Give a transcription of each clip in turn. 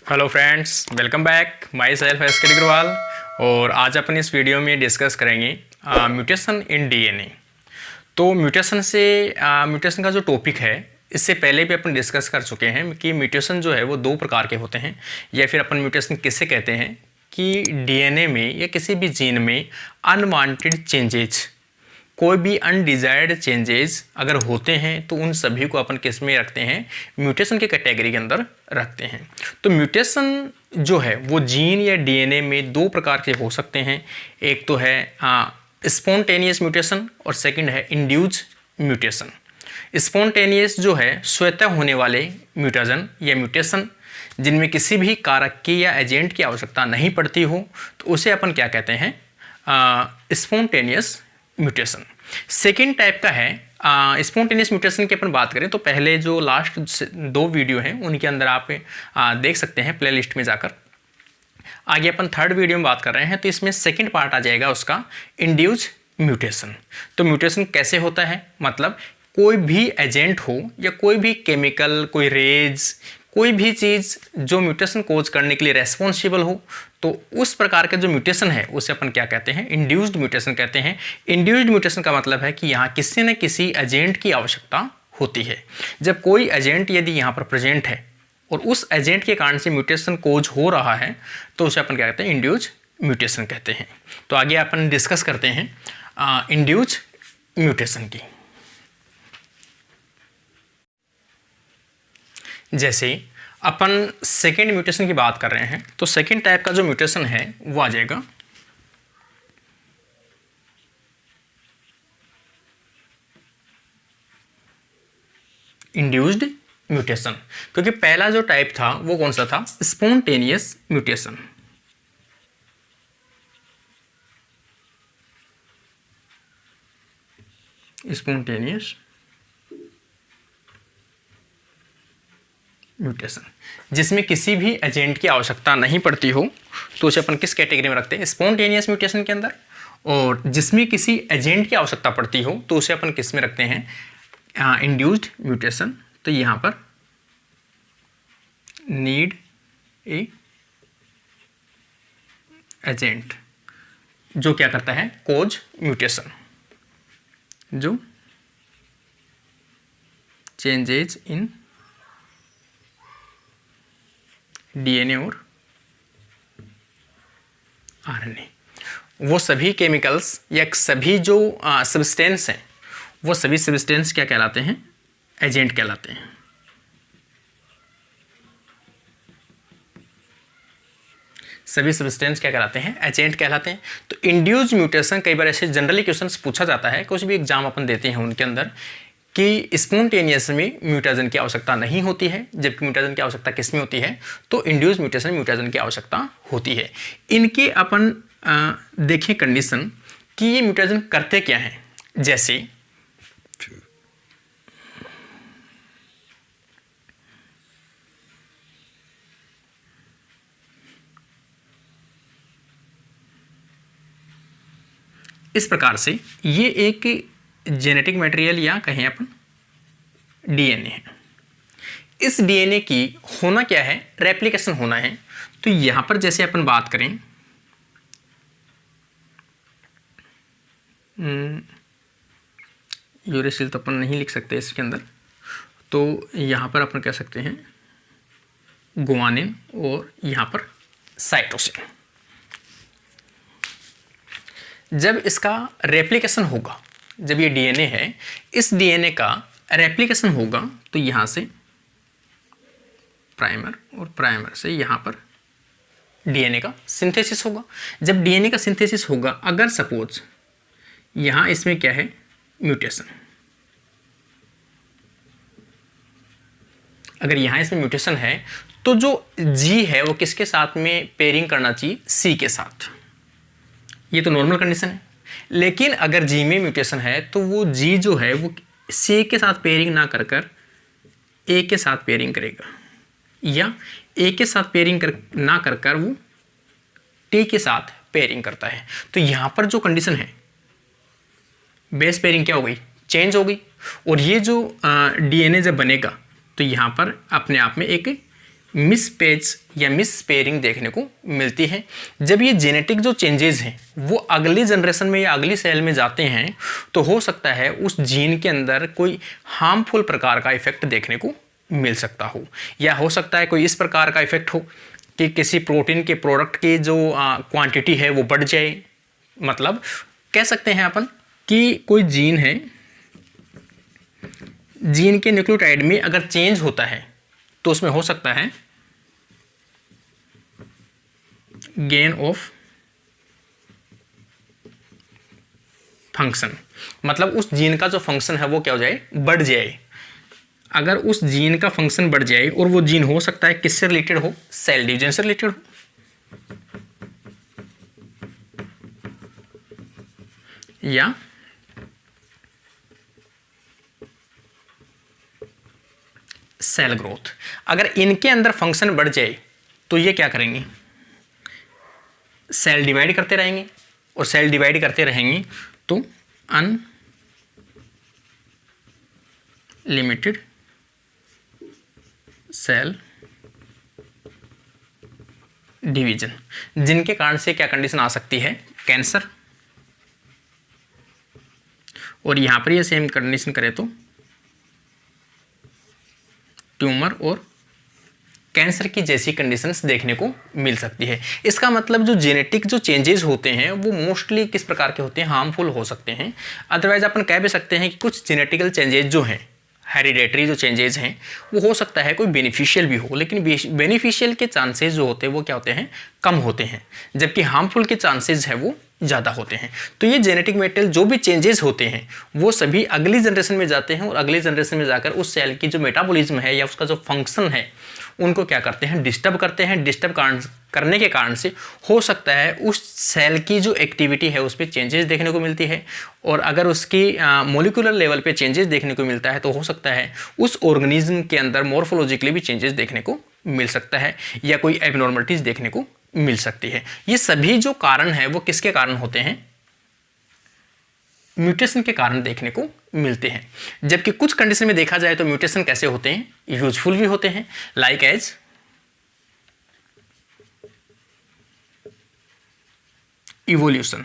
Hello friends, welcome back. My self S के अग्रवाल। और आज अपन इस वीडियो में डिस्कस करेंगे म्यूटेशन इन डीएनए। तो म्यूटेशन का जो टॉपिक है, इससे पहले भी अपन डिस्कस कर चुके हैं कि म्यूटेशन जो है वो दो प्रकार के होते हैं, या फिर अपन म्यूटेशन किससे कहते हैं कि डीएनए में या किसी भी जीन में अनवांटेड चेंजेज, कोई भी अनडिजायर्ड चेंजेस अगर होते हैं तो उन सभी को अपन किस में रखते हैं, म्यूटेशन के कैटेगरी के अंदर रखते हैं। तो म्यूटेशन जो है वो जीन या डीएनए में दो प्रकार के हो सकते हैं। एक तो है स्पॉन्टेनियस म्यूटेशन और सेकंड है इंड्यूस म्यूटेशन। स्पॉन्टेनियस जो है स्वतः होने वाले म्यूटेशन या म्यूटेशन जिनमें किसी भी कारक की या एजेंट की आवश्यकता नहीं पड़ती हो, तो उसे अपन क्या कहते हैं, स्पॉन्टेनियस म्यूटेशन। सेकेंड टाइप का है स्पॉन्टेनियस म्यूटेशन की अपन बात करें तो पहले जो लास्ट दो वीडियो हैं उनके अंदर आप देख सकते हैं प्लेलिस्ट में जाकर। आगे अपन थर्ड वीडियो में बात कर रहे हैं, तो इसमें सेकंड पार्ट आ जाएगा उसका, इंड्यूस म्यूटेशन। तो म्यूटेशन कैसे होता है, मतलब कोई भी एजेंट हो या कोई भी केमिकल, कोई रेज, कोई भी चीज़ जो म्यूटेशन कोज करने के लिए रेस्पॉन्सिबल हो, तो उस प्रकार का जो म्यूटेशन है उसे अपन क्या कहते हैं, इंड्यूस्ड म्यूटेशन कहते हैं। इंड्यूस्ड म्यूटेशन का मतलब है कि यहाँ किसी न किसी एजेंट की आवश्यकता होती है। जब कोई एजेंट यदि यहाँ पर प्रेजेंट है और उस एजेंट के कारण से म्यूटेशन कोज हो रहा है, तो उसे अपन क्या कहते हैं, इंड्यूस्ड म्यूटेशन कहते हैं। तो आगे अपन डिस्कस करते हैं इंड्यूस्ड म्यूटेशन की। जैसे अपन सेकेंड म्यूटेशन की बात कर रहे हैं, तो सेकेंड टाइप का जो म्यूटेशन है वो आ जाएगा इंड्यूस्ड म्यूटेशन। क्योंकि पहला जो टाइप था वो कौन सा था, स्पॉन्टेनियस म्यूटेशन। स्पॉन्टेनियस म्यूटेशन जिसमें किसी भी एजेंट की आवश्यकता नहीं पड़ती हो, तो उसे अपन किस कैटेगरी में रखते हैं, स्पॉन्टेनियस म्यूटेशन के अंदर। और जिसमें किसी एजेंट की आवश्यकता पड़ती हो तो उसे अपन किस में रखते हैं, इंड्यूस्ड म्यूटेशन। तो यहाँ पर नीड ए एजेंट जो क्या करता है, कोज म्यूटेशन, जो चेंजेज इन डीएनए और आरएनए। वो सभी केमिकल्स या सभी जो सब्सटेंस हैं, वो सभी सब्सटेंस क्या कहलाते हैं, एजेंट कहलाते हैं। सभी सब्सटेंस क्या कहलाते हैं, एजेंट कहलाते हैं। तो इंड्यूस्ड म्यूटेशन कई बार ऐसे जनरली क्वेश्चंस पूछा जाता है, कुछ भी एग्जाम अपन देते हैं उनके अंदर, कि स्पॉन्टेनियस में म्यूटेशन की आवश्यकता नहीं होती है, जबकि म्यूटेशन की आवश्यकता किस में होती है, तो इंड्यूस म्यूटेशन की आवश्यकता होती है। इनके अपन देखें कंडीशन कि ये म्यूटेशन करते क्या हैं। जैसे इस प्रकार से ये एक जेनेटिक मटेरियल या कहें अपन डीएनए है। इस डीएनए की होना क्या है, रेप्लिकेशन होना है। तो यहां पर जैसे अपन बात करें, यूरेसिल तो अपन नहीं लिख सकते इसके अंदर, तो यहां पर अपन कह सकते हैं गुआनिन और यहां पर साइटोसिन। जब इसका रेप्लिकेशन होगा, जब ये डीएनए है, इस डीएनए का रेप्लिकेशन होगा, तो यहां से प्राइमर और प्राइमर से यहां पर डीएनए का सिंथेसिस होगा। जब डीएनए का सिंथेसिस होगा, अगर सपोज यहां इसमें क्या है, म्यूटेशन, अगर यहां इसमें म्यूटेशन है, तो जो जी है वो किसके साथ में पेयरिंग करना चाहिए, सी के साथ। ये तो नॉर्मल कंडीशन है। लेकिन अगर जी में म्यूटेशन है, तो वो जी जो है वो सी के साथ पेयरिंग ना कर कर ए के साथ पेयरिंग करेगा, या ए के साथ पेयरिंग ना कर कर वो टी के साथ पेयरिंग करता है। तो यहाँ पर जो कंडीशन है, बेस पेयरिंग क्या हो गई, चेंज हो गई। और ये जो डीएनए जब बनेगा, तो यहाँ पर अपने आप में एक मिसपैच या मिसपेयरिंग देखने को मिलती है। जब ये जेनेटिक जो चेंजेस हैं वो अगली जनरेशन में या अगली सेल में जाते हैं तो हो सकता है उस जीन के अंदर कोई हार्मफुल प्रकार का इफेक्ट देखने को मिल सकता हो, या हो सकता है कोई इस प्रकार का इफेक्ट हो कि किसी प्रोटीन के प्रोडक्ट की जो क्वांटिटी है वो बढ़ जाए। मतलब कह सकते हैं अपन कि कोई जीन है, जीन के न्यूक्लियोटाइड में अगर चेंज होता है तो उसमें हो सकता है गेन ऑफ फंक्शन, मतलब उस जीन का जो फंक्शन है वो क्या हो जाए, बढ़ जाए। अगर उस जीन का फंक्शन बढ़ जाए और वो जीन हो सकता है किससे रिलेटेड हो, सेल डिवीजन से रिलेटेड हो, या सेल ग्रोथ। अगर इनके अंदर फंक्शन बढ़ जाए तो ये क्या करेंगे, सेल डिवाइड करते रहेंगे, और सेल डिवाइड करते रहेंगे तो अनलिमिटेड सेल डिवीजन, जिनके कारण से क्या कंडीशन आ सकती है, कैंसर। और यहां पर ये सेम कंडीशन करें तो ट्यूमर और कैंसर की जैसी कंडीशंस देखने को मिल सकती है। इसका मतलब जो जेनेटिक जो चेंजेस होते हैं वो मोस्टली किस प्रकार के होते हैं, हार्मफुल हो सकते हैं। अदरवाइज अपन कह भी सकते हैं कि कुछ जेनेटिकल चेंजेस जो हैं, हेरिडेटरी जो चेंजेस हैं, वो हो सकता है कोई बेनिफिशियल भी हो, लेकिन बेनिफिशियल के चांसेस जो होते हैं वो क्या होते हैं, कम होते हैं, जबकि हार्मफुल के चांसेस है वो ज़्यादा होते हैं। तो ये जेनेटिक मेटेरियल जो भी चेंजेस होते हैं वो सभी अगली जनरेशन में जाते हैं, और अगली जनरेशन में जाकर उस सेल की जो मेटाबॉलिज्म है या उसका जो फंक्शन है उनको क्या करते हैं, डिस्टर्ब करते हैं। डिस्टर्ब करने के कारण से हो सकता है उस सेल की जो एक्टिविटी है उस पर चेंजेस देखने को मिलती है, और अगर उसकी मोलिकुलर लेवल पे चेंजेस देखने को मिलता है तो हो सकता है उस ऑर्गेनिज्म के अंदर मॉर्फोलॉजिकली भी चेंजेस देखने को मिल सकता है, या कोई एबनॉर्मलिटीज देखने को मिल सकती है। ये सभी जो कारण है वो किसके कारण होते हैं, म्यूटेशन के कारण देखने को मिलते हैं। जबकि कुछ कंडीशन में देखा जाए तो म्यूटेशन कैसे होते हैं, यूजफुल भी होते हैं, लाइक एज इवोल्यूशन।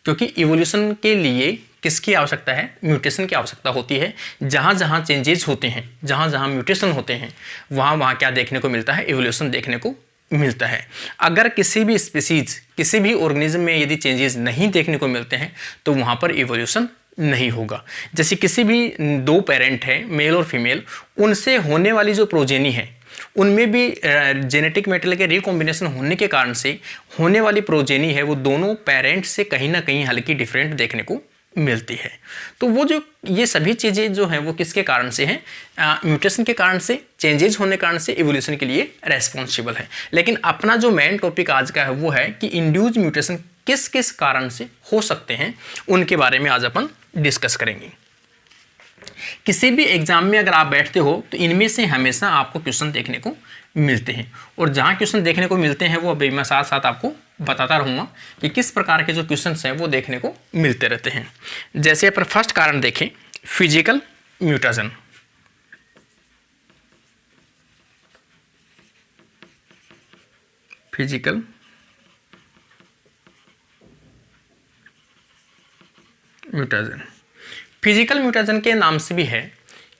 क्योंकि इवोल्यूशन के लिए किसकी आवश्यकता है, म्यूटेशन की आवश्यकता होती है। जहां जहां चेंजेस होते हैं, जहां जहां म्यूटेशन होते हैं, वहां वहां क्या देखने को मिलता है, इवोल्यूशन देखने को मिलता है। अगर किसी भी स्पीसीज, किसी भी ऑर्गेनिज्म में यदि चेंजेस नहीं देखने को मिलते हैं तो वहां पर इवोल्यूशन नहीं होगा। जैसे किसी भी दो पेरेंट है, मेल और फीमेल, उनसे होने वाली जो प्रोजेनी है उनमें भी जेनेटिक मेटेरियल के रिकॉम्बिनेशन होने के कारण से होने वाली प्रोजेनी है वो दोनों पेरेंट से कहीं ना कहीं हल्की डिफरेंट देखने को मिलती है। तो वो जो ये सभी चीज़ें जो हैं वो किसके कारण से हैं, म्यूटेशन के कारण से, चेंजेस होने के कारण से इवोल्यूशन के लिए रेस्पॉन्सिबल है। लेकिन अपना जो मेन टॉपिक आज का है वो है कि इंड्यूस्ड म्यूटेशन किस किस कारण से हो सकते हैं, उनके बारे में आज अपन डिस्कस करेंगे। किसी भी एग्जाम में अगर आप बैठते हो तो इनमें से हमेशा आपको क्वेश्चन देखने को मिलते हैं, और जहां क्वेश्चन देखने को मिलते हैं वो अभी मैं साथ साथ आपको बताता रहूँगा कि किस प्रकार के जो क्वेश्चंस हैं वो देखने को मिलते रहते हैं। जैसे अपन फर्स्ट कारण देखें, physical mutation. Physical mutation, physical mutation के नाम से भी है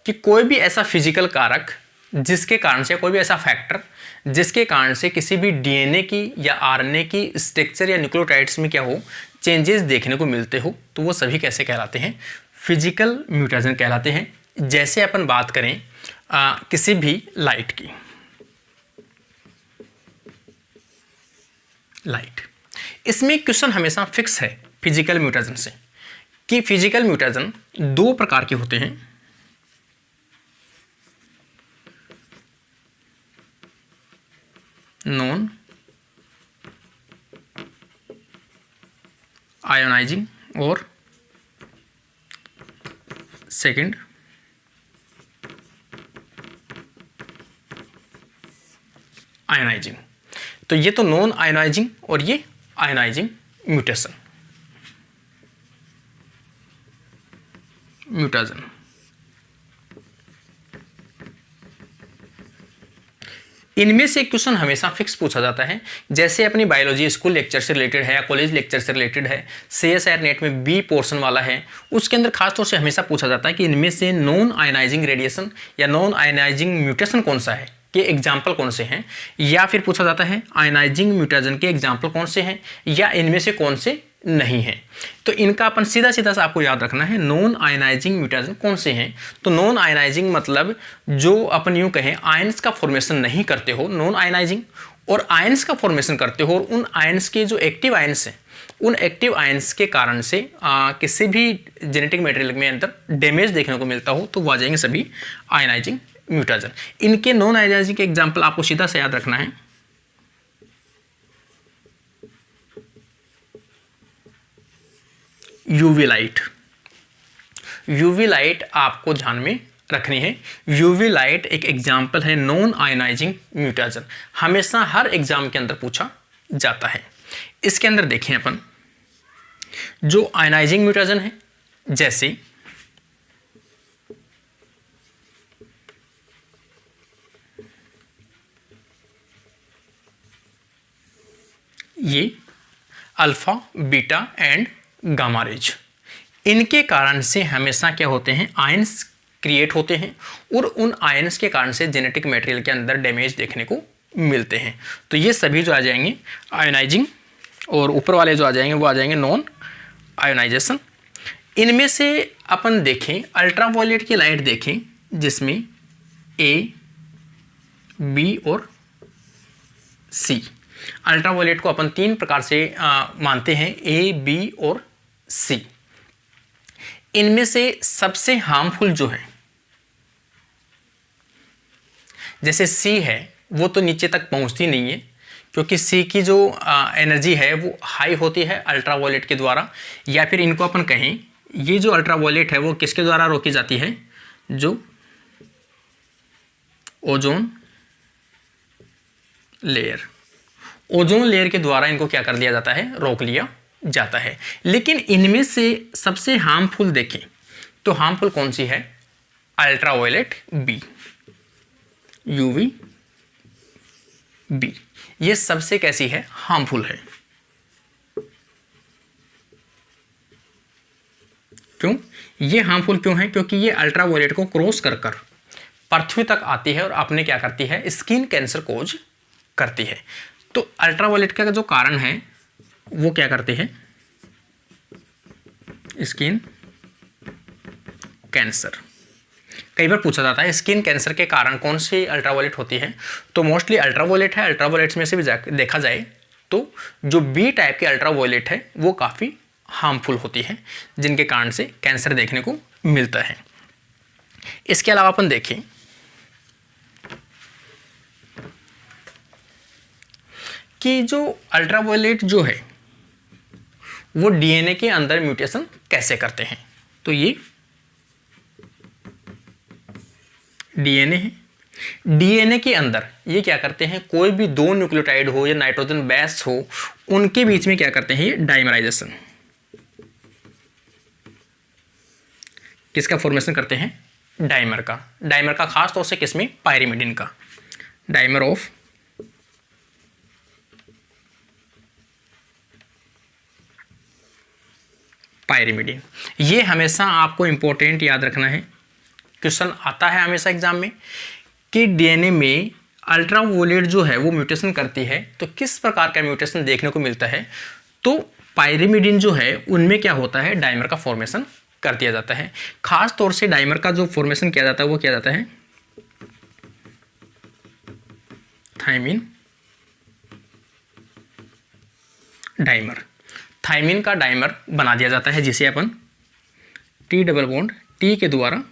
कि कोई भी ऐसा फिजिकल कारक जिसके कारण से, कोई भी ऐसा फैक्टर जिसके कारण से किसी भी डीएनए की या आरएनए की स्ट्रक्चर या न्यूक्लियोटाइड्स में क्या हो, चेंजेस देखने को मिलते हो, तो वो सभी कैसे कहलाते हैं, फिजिकल म्यूटेशन कहलाते हैं। जैसे अपन बात करें किसी भी लाइट की, लाइट, इसमें क्वेश्चन हमेशा फिक्स है फिजिकल म्यूटेशन से कि फिजिकल म्यूटेशन दो प्रकार के होते हैं। नॉन आयोनाइजिंग और सेकंड आयोनाइजिंग। तो ये तो नॉन आयोनाइजिंग और ये आयोनाइजिंग म्यूटेशन। इनमें से क्वेश्चन हमेशा फिक्स पूछा जाता है, जैसे अपनी बायोलॉजी स्कूल लेक्चर से रिलेटेड है या कॉलेज लेक्चर से रिलेटेड है, CSIR नेट में बी पोर्शन वाला है, उसके अंदर खासतौर से हमेशा पूछा जाता है कि इनमें से नॉन आयनाइजिंग रेडिएशन या नॉन आयनाइजिंग म्यूटेशन कौन सा है, के एग्जाम्पल कौन से हैं, या फिर पूछा जाता है आयनाइजिंग म्यूटेशन के एग्जाम्पल कौन से हैं, या इनमें से कौन से नहीं है। तो इनका अपन सीधा सीधा सा आपको याद रखना है, नॉन आयनाइजिंग म्यूटेशन कौन से हैं। तो नॉन आयनाइजिंग मतलब जो अपन यूं कहें आयंस का फॉर्मेशन नहीं करते हो, नॉन आयनाइजिंग, और आयंस का फॉर्मेशन करते हो, और उन आयंस के जो एक्टिव आयंस हैं, उन एक्टिव आयंस के कारण से किसी भी जेनेटिक मटेरियल में अंदर डैमेज देखने को मिलता हो, तो वो आ जाएंगे सभी आयनाइजिंग म्यूटेशन। इनके नॉन आयनाइजिंग के एग्जाम्पल आपको सीधा से याद रखना है, यूवी लाइट। यूवी लाइट आपको ध्यान में रखनी है। यूवी लाइट एक एग्जाम्पल है नॉन आयनाइजिंग म्यूटेशन, हमेशा हर एग्जाम के अंदर पूछा जाता है। इसके अंदर देखें अपन जो आयनाइजिंग म्यूटेशन है, जैसे ये alpha, beta and gamma rays, इनके कारण से हमेशा क्या होते हैं, आयंस क्रिएट होते हैं, और उन आयंस के कारण से जेनेटिक मटेरियल के अंदर डैमेज देखने को मिलते हैं। तो ये सभी जो आ जाएंगे आयनाइजिंग, और ऊपर वाले जो आ जाएंगे वो आ जाएंगे नॉन आयोनाइजेशन। इनमें से अपन देखें अल्ट्रावायलेट की लाइट देखें, जिसमें ए, बी और सी। अल्ट्रावायलेट को अपन 3 प्रकार से मानते हैं, ए, बी और सी। इनमें से सबसे हार्मफुल जो है, जैसे सी है, वो तो नीचे तक पहुंचती नहीं है, क्योंकि सी की जो एनर्जी है वो हाई होती है अल्ट्रावायलेट के द्वारा, या फिर इनको अपन कहें ये जो अल्ट्रावायलेट है वो किसके द्वारा रोकी जाती है, जो ओजोन लेयर, ओजोन लेयर के द्वारा इनको क्या कर दिया जाता है, रोक लिया जाता है। लेकिन इनमें से सबसे हार्मफुल देखें तो हार्मफुल कौन सी है, अल्ट्रावायलेट बी, यूवी बी, ये सबसे कैसी है, हार्मफुल है। क्यों ये हार्मफुल क्यों है, क्योंकि ये अल्ट्रावायलेट को क्रॉस कर कर पृथ्वी तक आती है और अपने क्या करती है, स्किन कैंसर कोज करती है। तो अल्ट्रावायलेट का जो कारण है वो क्या करते हैं, स्किन कैंसर। कई बार पूछा जाता है स्किन कैंसर के कारण कौन सी अल्ट्रावायलेट होती है, तो मोस्टली अल्ट्रावायलेट है। अल्ट्रावायलेट्स में से भी देखा जाए तो जो बी टाइप की अल्ट्रावायलेट है वो काफ़ी हार्मफुल होती है, जिनके कारण से कैंसर देखने को मिलता है। इसके अलावा अपन देखें कि जो अल्ट्रावायलेट जो है वो डीएनए के अंदर म्यूटेशन कैसे करते हैं। तो ये डीएनए है, डीएनए के अंदर ये क्या करते हैं, कोई भी 2 न्यूक्लियोटाइड हो या नाइट्रोजन बेस हो, उनके बीच में क्या करते हैं, ये डाइमराइजेशन, किसका फॉर्मेशन करते हैं, डाइमर का। डाइमर का खास तौर से किसमें, पायरिमिडिन का, डाइमर ऑफ पायरिमिडिन। ये हमेशा आपको इंपॉर्टेंट याद रखना है, क्वेश्चन आता है हमेशा एग्जाम में कि डीएनए में अल्ट्रावायलेट जो है वो म्यूटेशन करती है, तो किस प्रकार का म्यूटेशन देखने को मिलता है। तो पायरिमिडिन जो है उनमें क्या होता है, डाइमर का फॉर्मेशन कर दिया जाता है। खास तौर से डाइमर का जो फॉर्मेशन किया जाता है वो किया जाता है थायमिन डाइमर। थायमिन का डाइमर बना दिया जाता है, जिसे अपन टी डबल बॉन्ड टी के द्वारा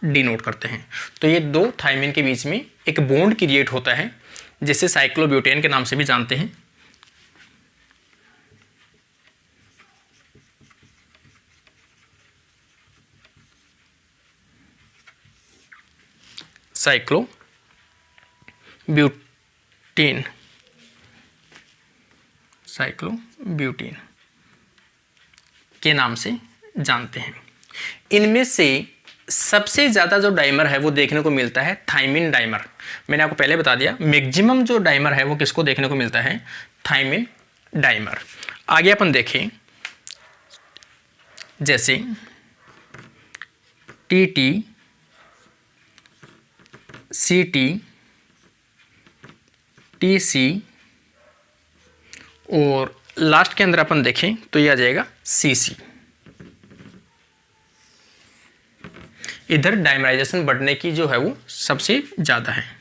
डिनोट करते हैं। तो ये 2 थायमिन के बीच में एक बॉन्ड क्रिएट होता है, जिसे साइक्लोब्यूटेन के नाम से भी जानते हैं। साइक्लोब्यूटेन, साइक्लोब्यूटेन के नाम से जानते हैं। इनमें से सबसे ज़्यादा जो डाइमर है वो देखने को मिलता है थायमिन डाइमर। मैंने आपको पहले बता दिया मैक्सिमम जो डाइमर है वो किसको देखने को मिलता है, थायमिन डाइमर। आगे अपन देखें जैसे TT, CT, TC और लास्ट के अंदर अपन देखें तो ये आ जाएगा CC। इधर डाइमराइजेशन बढ़ने की जो है वो सबसे ज़्यादा है।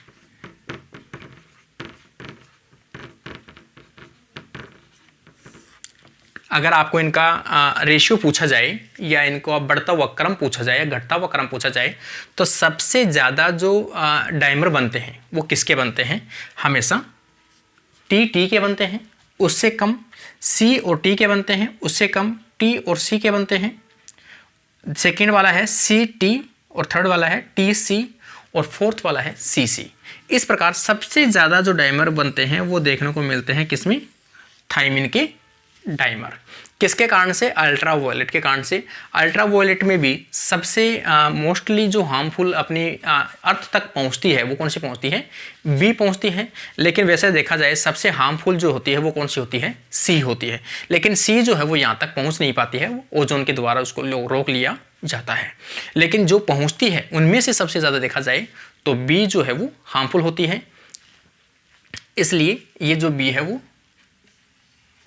अगर आपको इनका रेशियो पूछा जाए या इनको अब बढ़ता हुआ क्रम पूछा जाए या घटता हुआ क्रम पूछा जाए तो सबसे ज़्यादा जो डाइमर बनते हैं वो किसके बनते हैं, हमेशा TT के बनते हैं, उससे कम C और T के बनते हैं, उससे कम T और C के बनते हैं। सेकेंड वाला है CT और थर्ड वाला है TC और फोर्थ वाला है CC। इस प्रकार सबसे ज़्यादा जो डाइमर बनते हैं वो देखने को मिलते हैं किसमें, थायमिन के डाइमर। किसके कारण से, अल्ट्रा वायलेट के कारण से। अल्ट्रा वायलेट में भी सबसे मोस्टली जो हार्मफुल अपनी अर्थ तक पहुंचती है वो कौन सी पहुंचती है, बी पहुंचती है। लेकिन वैसे देखा जाए सबसे हार्मफुल जो होती है वो कौन सी होती है, सी होती है। लेकिन सी जो है वो यहाँ तक पहुंच नहीं पाती है, ओजोन के द्वारा उसको रोक लिया जाता है। लेकिन जो पहुंचती है उनमें से सबसे ज़्यादा देखा जाए तो बी जो है वो हार्मफुल होती है, इसलिए ये जो बी है वो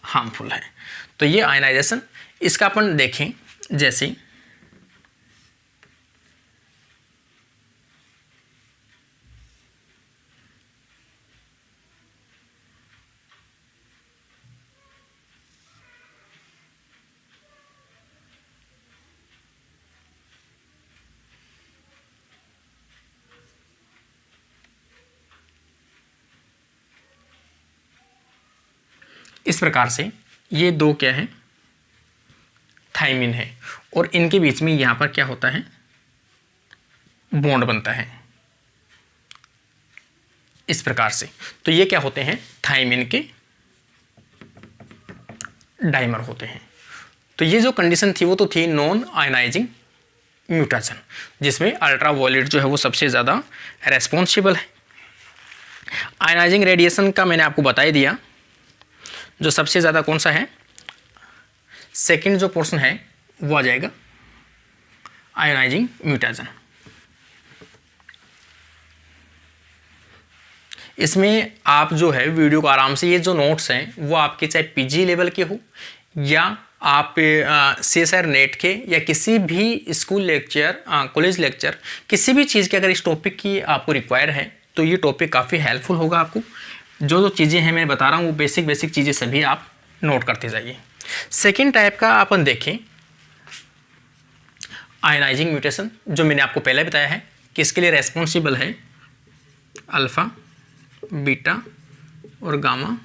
हार्मफुल है। तो ये आयनाइजेशन, इसका अपन देखें जैसे इस प्रकार से ये दो क्या है, थायमिन है और इनके बीच में यहां पर क्या होता है, बॉन्ड बनता है इस प्रकार से। तो ये क्या होते हैं, थायमिन के डाइमर होते हैं। तो ये जो कंडीशन थी वो तो थी नॉन आयनाइजिंग म्यूटेशन, जिसमें अल्ट्रा वायलेट जो है वो सबसे ज़्यादा रेस्पॉन्सिबल है। आयनाइजिंग रेडिएशन का मैंने आपको बता ही दिया, जो सबसे ज़्यादा कौन सा है, सेकंड जो पोर्शन है वो आ जाएगा आयनाइजिंग म्यूटेशन। इसमें आप जो है वीडियो को आराम से, ये जो नोट्स हैं वो आपके चाहे पीजी लेवल के हो या आप CSIR नेट के या किसी भी स्कूल लेक्चर, कॉलेज लेक्चर, किसी भी चीज़ के अगर इस टॉपिक की आपको रिक्वायर है तो ये टॉपिक काफ़ी हेल्पफुल होगा आपको। जो चीज़ें हैं मैं बता रहा हूँ वो बेसिक चीज़ें सभी आप नोट करते जाइए। सेकेंड टाइप का अपन देखें आयनाइजिंग म्यूटेशन, जो मैंने आपको पहले बताया है कि इसके लिए रेस्पॉन्सिबल है अल्फ़ा, बीटा और गामा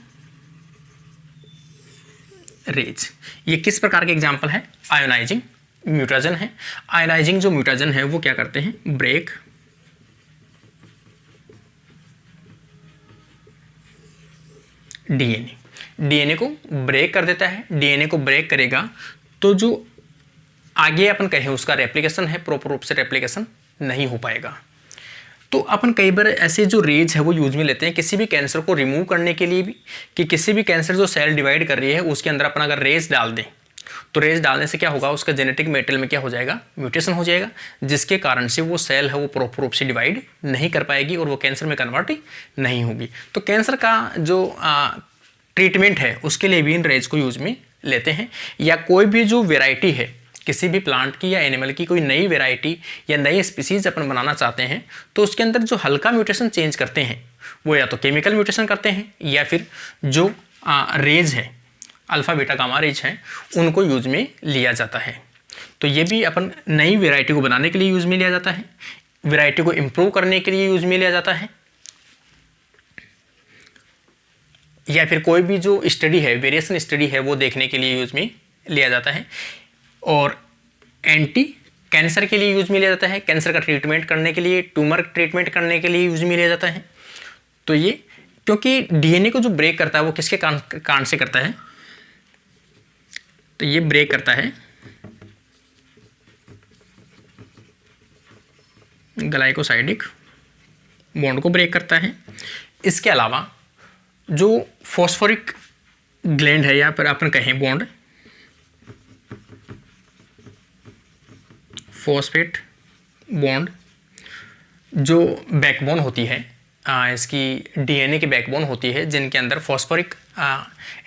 रेज। ये किस प्रकार के एग्जाम्पल है, आयोनाइजिंग म्यूटेशन है। आयोनाइजिंग जो म्यूटेशन है वो क्या करते हैं, ब्रेक डीएनए को ब्रेक कर देता है। डीएनए को ब्रेक करेगा तो जो आगे अपन कहें उसका रेप्लिकेशन है, प्रॉपर रूप से रेप्लिकेशन नहीं हो पाएगा। तो अपन कई बार ऐसे जो रेज है वो यूज में लेते हैं किसी भी कैंसर को रिमूव करने के लिए भी, कि किसी भी कैंसर जो सेल डिवाइड कर रही है उसके अंदर अपन अगर रेज डाल दें तो रेज डालने से क्या होगा, उसका जेनेटिक मेटेरियल में क्या हो जाएगा, म्यूटेशन हो जाएगा, जिसके कारण से वो सेल है वो प्रॉपर रूप से डिवाइड नहीं कर पाएगी और वो कैंसर में कन्वर्ट नहीं होगी। तो कैंसर का जो ट्रीटमेंट है उसके लिए भी इन रेज को यूज में लेते हैं। या कोई भी जो वेराइटी है किसी भी प्लांट की या एनिमल की, कोई नई वेराइटी या नई स्पीसीज अपन बनाना चाहते हैं तो उसके अंदर जो हल्का म्यूटेशन चेंज करते हैं वो या तो केमिकल म्यूटेशन करते हैं या फिर जो रेज है, अल्फा बीटा गामा रेज है, उनको यूज में लिया जाता है। तो ये भी अपन नई वेराइटी को बनाने के लिए यूज में लिया जाता है, वेराइटी को इम्प्रूव करने के लिए यूज में लिया जाता है, या फिर कोई भी जो स्टडी है, वेरिएशन स्टडी है, वो देखने के लिए यूज में लिया जाता है। और एंटी कैंसर के लिए यूज में लिया जाता है, कैंसर का ट्रीटमेंट करने के लिए, ट्यूमर ट्रीटमेंट करने के लिए यूज में लिया जाता है। तो ये क्योंकि डीएनए को जो ब्रेक करता है वो किसके कारण से करता है, तो ये ब्रेक करता है ग्लाइकोसाइडिक बॉन्ड को ब्रेक करता है। इसके अलावा जो फॉस्फोरिक ग्लैंड है या फिर अपन कहें बॉन्ड, फॉस्फेट बॉन्ड जो बैकबोन होती है, इसकी डीएनए की बैकबोन होती है, जिनके अंदर फॉस्फोरिक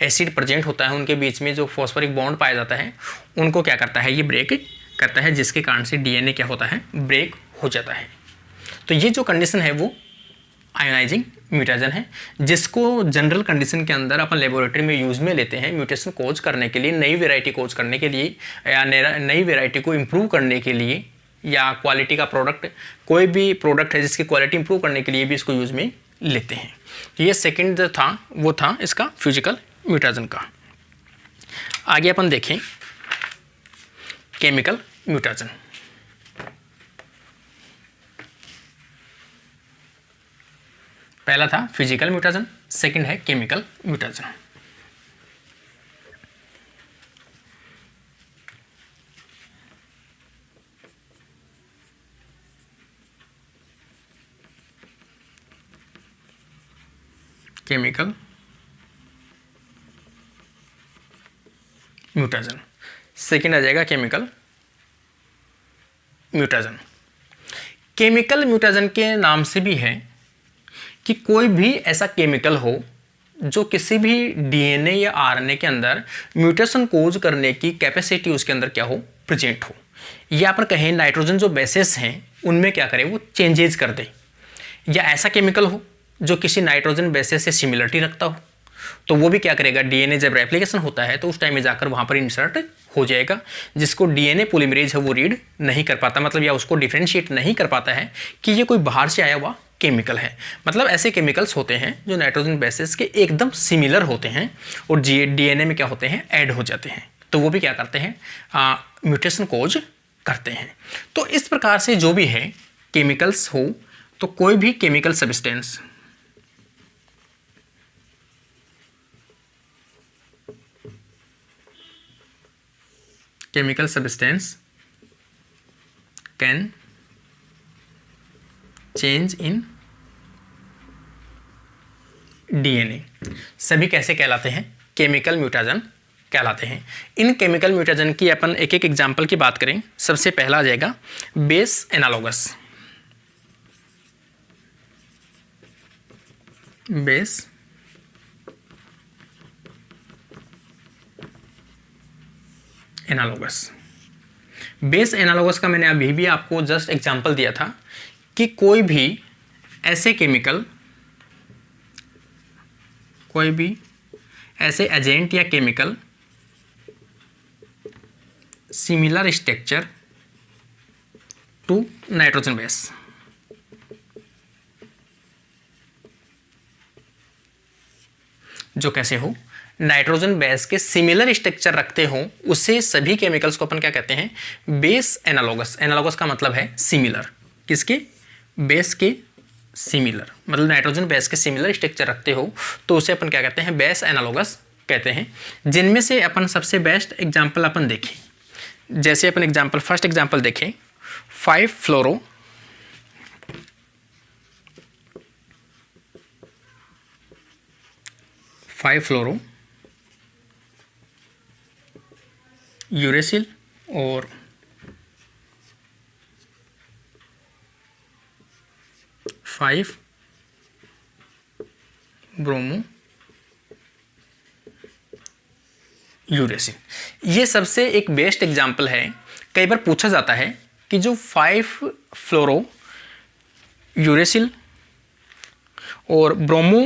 एसिड प्रेजेंट होता है, उनके बीच में जो फॉस्फोरिक बॉन्ड पाया जाता है उनको क्या करता है, ये ब्रेक करता है, जिसके कारण से डीएनए क्या होता है, ब्रेक हो जाता है। तो ये जो कंडीशन है वो आयोनाइजिंग म्यूटेशन है, जिसको जनरल कंडीशन के अंदर अपन लेबोरेटरी में यूज़ में लेते हैं म्यूटेशन कोज करने के लिए, नई वेराइटी कोज करने के लिए, या नई वेराइटी को इम्प्रूव करने के लिए, या क्वालिटी का प्रोडक्ट, कोई भी प्रोडक्ट है जिसकी क्वालिटी इंप्रूव करने के लिए भी इसको यूज़ में लेते हैं। ये सेकंड जो था वो था इसका फिजिकल म्यूटेशन का। आगे अपन देखें केमिकल म्यूटेशन। पहला था फिजिकल म्यूटेशन, सेकंड है chemical mutation. Chemical mutation, second आ जाएगा केमिकल म्यूटेशन। केमिकल म्यूटेशन के नाम से भी है कि कोई भी ऐसा केमिकल हो जो किसी भी डीएनए या आरएनए के अंदर म्यूटेशन कोज करने की कैपेसिटी उसके अंदर क्या हो, प्रेजेंट हो, या पर कहें नाइट्रोजन जो बेसेस हैं उनमें क्या करे, वो चेंजेस कर दे, या ऐसा केमिकल हो जो किसी नाइट्रोजन बेसेस से सिमिलरिटी रखता हो, तो वो भी क्या करेगा, डीएनए जब रेप्लिकेशन होता है तो उस टाइम में जाकर वहाँ पर इंसर्ट हो जाएगा, जिसको डीएनए पॉलीमरेज है वो रीड नहीं कर पाता, मतलब या उसको डिफ्रेंशिएट नहीं कर पाता है कि ये कोई बाहर से आया हुआ केमिकल है। मतलब ऐसे केमिकल्स होते हैं जो नाइट्रोजन बेसिस के एकदम सिमिलर होते हैं और डीएनए में क्या होते हैं, ऐड हो जाते हैं, तो वो भी क्या करते हैं, म्यूटेशन कोज करते हैं। तो इस प्रकार से जो भी है केमिकल्स हो, तो कोई भी chemical substance can change in DNA, सभी कैसे कहलाते हैं, केमिकल म्यूटेशन कहलाते हैं। इन केमिकल म्यूटेशन की अपन एक एक एग्जांपल की बात करें। सबसे पहला आ जाएगा base analogous. Base analogous, base analogous का मैंने अभी भी आपको जस्ट एग्जांपल दिया था कि कोई भी ऐसे केमिकल, कोई भी ऐसे एजेंट या chemical similar structure to nitrogen base, जो कैसे हो, नाइट्रोजन बेस के सिमिलर स्ट्रक्चर रखते हो, उससे सभी केमिकल्स को अपन क्या कहते हैं, बेस एनालॉगस। एनालॉगस का मतलब है सिमिलर, किसके, बेस के सिमिलर, मतलब नाइट्रोजन बेस के सिमिलर स्ट्रक्चर रखते हो तो उसे अपन क्या कहते हैं, बेस एनालॉगस कहते हैं। जिनमें से अपन सबसे बेस्ट एग्जांपल अपन देखें, जैसे अपन एग्जांपल फर्स्ट एग्जांपल देखें 5 फ्लोरो यूरेसिल और 5 ब्रोमो यूरेसिल। ये सबसे एक बेस्ट एग्जाम्पल है। कई बार पूछा जाता है कि जो 5 फ्लोरो यूरेसिल और ब्रोमो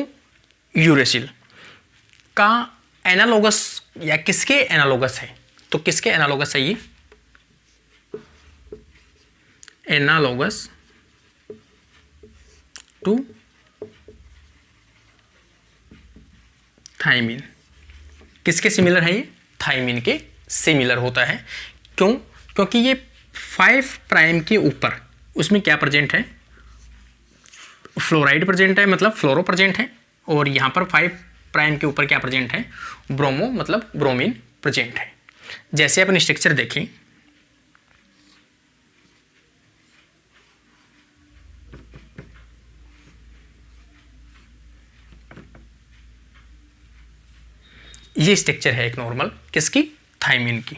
यूरेसिल का एनालॉगस या किसके एनालॉगस है, तो किसके एनालॉगस है ये, एनालॉगस टू थाइमिन। किसके सिमिलर है ये, थाइमिन के सिमिलर होता है। क्यों, क्योंकि ये 5 प्राइम के ऊपर उसमें क्या प्रेजेंट है, फ्लोराइड प्रेजेंट है, मतलब फ्लोरो प्रेजेंट है, और यहाँ पर 5 प्राइम के ऊपर क्या प्रेजेंट है, ब्रोमो मतलब ब्रोमीन प्रेजेंट है। जैसे अपन स्ट्रक्चर देखें, ये स्ट्रक्चर है एक नॉर्मल, किसकी? थायमिन की।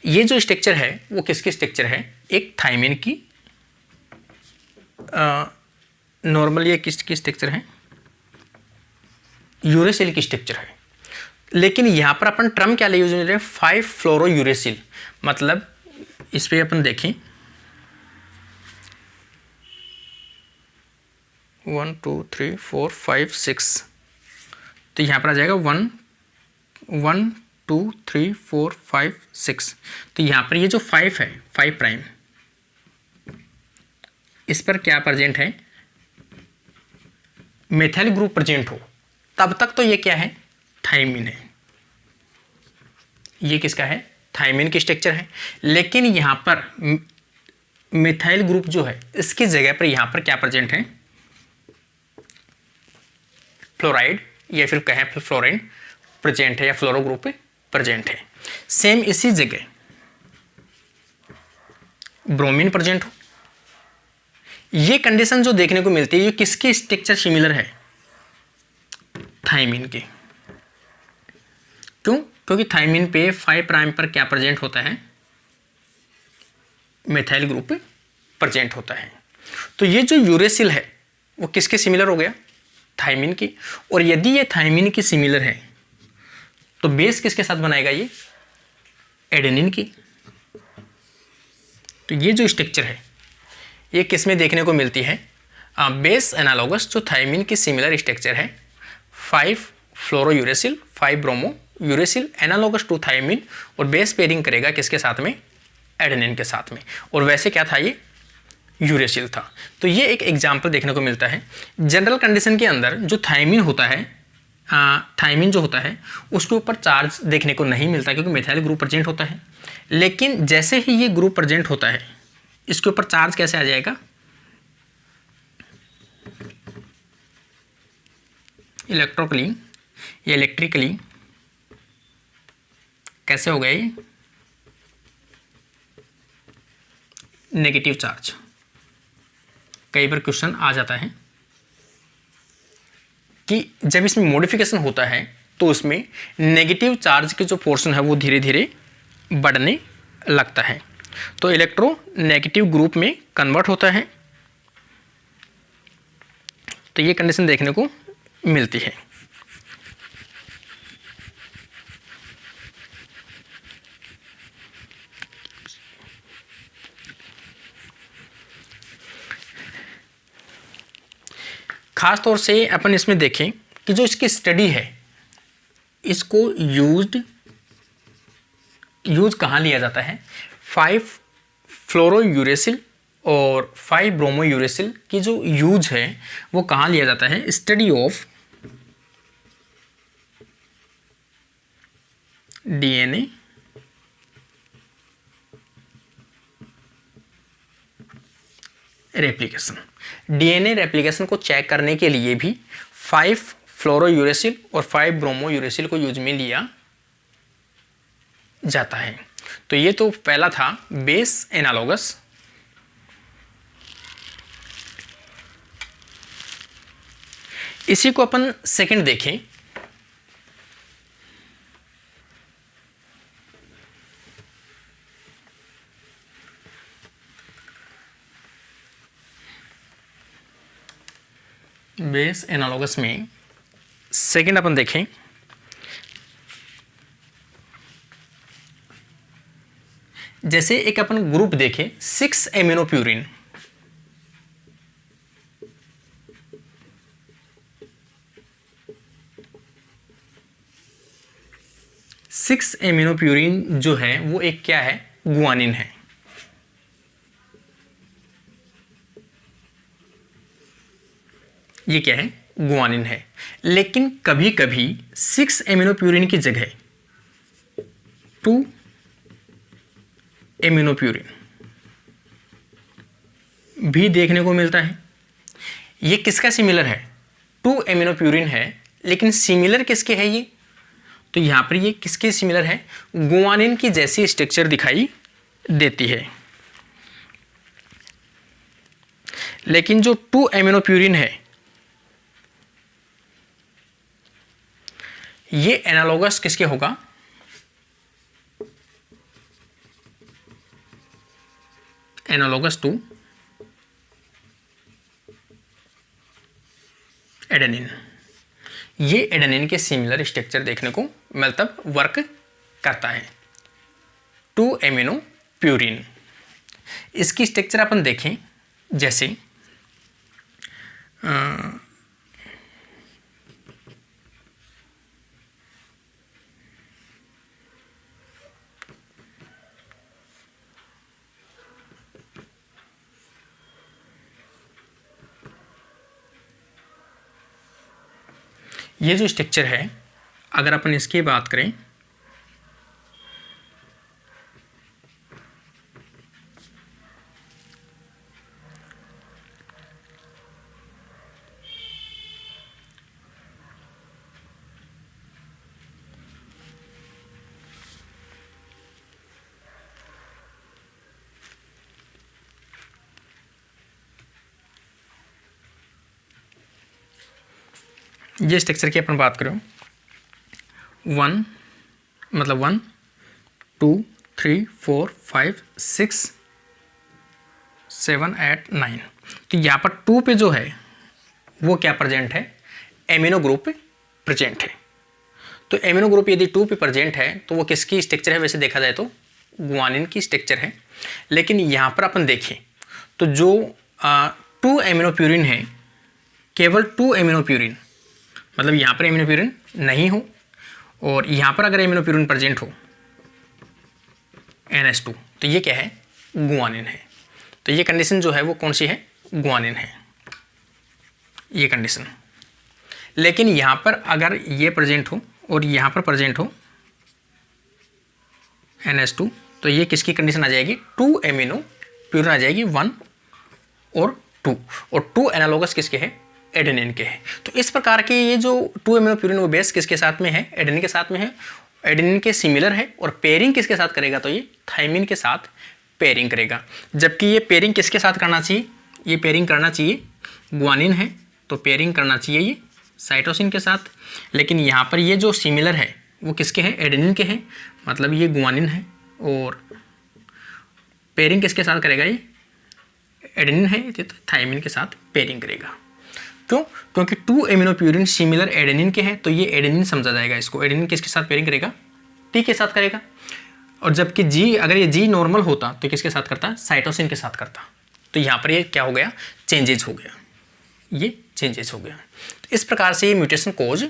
ये जो स्ट्रक्चर है वो किसकी स्ट्रक्चर है? एक थायमिन की, नॉर्मल ये किसकी स्ट्रक्चर है? यूरेसिल की स्ट्रक्चर है। लेकिन यहां पर अपन टर्म क्या यूज कर रहे हैं? 5 फ्लोरो यूरेसिल। मतलब इस पे अपन देखें 1 2 3 4 5 6, तो यहां पर आ जाएगा 1 2 3 4 5 6। तो यहां पर ये जो 5 है, 5 प्राइम, इस पर क्या प्रेजेंट है? मेथाइल ग्रुप प्रेजेंट हो, तब तक तो ये क्या है? थायमिन है। ये किसका है? थायमिन की स्ट्रक्चर है। लेकिन यहां पर मेथाइल ग्रुप जो है, इसकी जगह पर यहां पर क्या प्रेजेंट है? फ्लोराइड या फिर कहें फ्लोरीन प्रेजेंट है, या फ्लोरो ग्रुप प्रेजेंट है। सेम इसी जगह ब्रोमीन प्रेजेंट हो। ये कंडीशन जो देखने को मिलती है, ये किसकी स्ट्रक्चर सिमिलर है? थायमिन की। क्यों? क्योंकि थायमिन पे 5 प्राइम पर क्या प्रेजेंट होता है? मेथाइल ग्रुप प्रेजेंट होता है। तो ये जो यूरेसिल है वो किसके सिमिलर हो गया? थायमिन की। और यदि ये थायमिन की सिमिलर है तो बेस किसके साथ बनाएगा? ये एडेनिन की। तो ये जो स्ट्रक्चर है ये किस में देखने को मिलती है? बेस एनालॉगस जो थायमिन की सिमिलर स्ट्रक्चर है, 5 fluoro uracil 5 bromo uracil analogous to thymine, और बेस पेयरिंग करेगा किसके साथ में? एडेनिन के साथ में। और वैसे क्या था? ये यूरेसिल था। तो ये एक एग्जाम्पल देखने को मिलता है। जनरल कंडीशन के अंदर जो थायमिन होता है, थायमिन जो होता है उसके ऊपर चार्ज देखने को नहीं मिलता, क्योंकि मेथाइल ग्रुप प्रेजेंट होता है। लेकिन जैसे ही ये ग्रुप प्रेजेंट होता है, इसके ऊपर चार्ज कैसे आ जाएगा? इलेक्ट्रिकली या इलेक्ट्रिकली कैसे हो गया? ये नेगेटिव चार्ज। कई बार क्वेश्चन आ जाता है कि जब इसमें मॉडिफिकेशन होता है तो उसमें नेगेटिव चार्ज के जो पोर्शन है वो धीरे धीरे बढ़ने लगता है, तो इलेक्ट्रो नेगेटिव ग्रुप में कन्वर्ट होता है। तो ये कंडीशन देखने को मिलती है। खास तौर से अपन इसमें देखें कि जो इसकी स्टडी है, इसको यूज कहाँ लिया जाता है? 5 फ्लोरो यूरेसिल और 5 ब्रोमो यूरेसिल की जो यूज है वो कहाँ लिया जाता है? Study of DNA replication. DNA replication को चेक करने के लिए भी 5 फ्लोरो यूरेसिल और 5 ब्रोमो यूरेसिल को यूज में लिया जाता है। तो ये तो पहला था बेस एनालॉगस। इसी को अपन सेकंड देखें। बेस एनालॉगस में सेकंड अपन देखें, जैसे एक अपन ग्रुप देखें 6 एमिनोप्यूरिन। सिक्स एमिनोप्यूरिन जो है वो एक क्या है? गुआनिन है। ये क्या है? गुआनिन है। लेकिन कभी कभी 6 एमिनोप्यूरिन की जगह 2 एमिनोप्यूरिन भी देखने को मिलता है। ये किसका सिमिलर है? 2 एमिनोप्यूरिन है, लेकिन सिमिलर किसके है ये? तो यहाँ पर ये किसके सिमिलर है? गुआनिन की जैसी स्ट्रक्चर दिखाई देती है। लेकिन जो 2 एमिनोप्यूरिन है ये एनालोगस किसके होगा? Analogous to adenine. ये एडेनिन के सिमिलर स्ट्रक्चर देखने को मतलब वर्क करता है। 2 एमिनोप्यूरिन, इसकी स्ट्रक्चर अपन देखें जैसे ये जो स्ट्रक्चर है, अगर अपन इसकी बात करें ये स्ट्रक्चर की अपन बात करें 1 मतलब 1 2 3 4 5 6 7 8 9, तो यहाँ पर 2 पे जो है वो क्या प्रेजेंट है? एमिनो ग्रुप प्रेजेंट है। तो एमिनो ग्रुप यदि 2 पे प्रेजेंट है तो वो किसकी स्ट्रक्चर है? वैसे देखा जाए तो गुआनिन की स्ट्रक्चर है। लेकिन यहाँ पर अपन देखें तो जो 2 एमिनोप्यूरिन है, केवल 2 एमिनोप्यूरिन, मतलब यहाँ पर एमिनोप्यूरिन नहीं हो और यहाँ पर अगर एमिनोप्यूरिन प्रेजेंट हो NH2, तो ये क्या है? गुआनिन है। तो ये कंडीशन जो है वो कौन सी है? गुआनिन है ये कंडीशन। लेकिन यहाँ पर अगर ये प्रेजेंट हो और यहाँ पर प्रेजेंट हो NH2, तो ये किसकी कंडीशन आ जाएगी? 2 एमिनोप्यूरिन आ जाएगी, 1 और 2, और 2 एनालोगस किसके है? एडेनिन के हैं। तो इस प्रकार के ये जो 2 एमिनोप्यूरिन वो बेस किसके साथ में है? एडेनिन के साथ में है। एडेनिन के सिमिलर है और पेयरिंग किसके साथ करेगा? तो ये थायमिन के साथ पेयरिंग करेगा। जबकि ये पेयरिंग किसके साथ करना चाहिए? ये पेयरिंग करना चाहिए, गुआनिन है तो पेयरिंग करना चाहिए ये साइटोसिन के साथ। लेकिन यहाँ पर ये जो सिमिलर है वो किसके हैं? एडेनिन के हैं, मतलब ये गुआनिन है और पेयरिंग किसके साथ करेगा? ये एडेनिन है तो थायमिन के साथ पेयरिंग करेगा। क्यों? क्योंकि 2 एमिनोप्यूरिन सिमिलर एडेनिन के हैं, तो ये एडेनिन समझा जाएगा इसको। एडेनिन किसके साथ पेयरिंग करेगा? T के साथ करेगा। और जबकि G, अगर ये G नॉर्मल होता तो किसके साथ करता? साइटोसिन के साथ करता। तो यहाँ पर ये क्या हो गया? चेंजेज हो गया, ये चेंजेस हो गया। तो इस प्रकार से ये म्यूटेशन कोज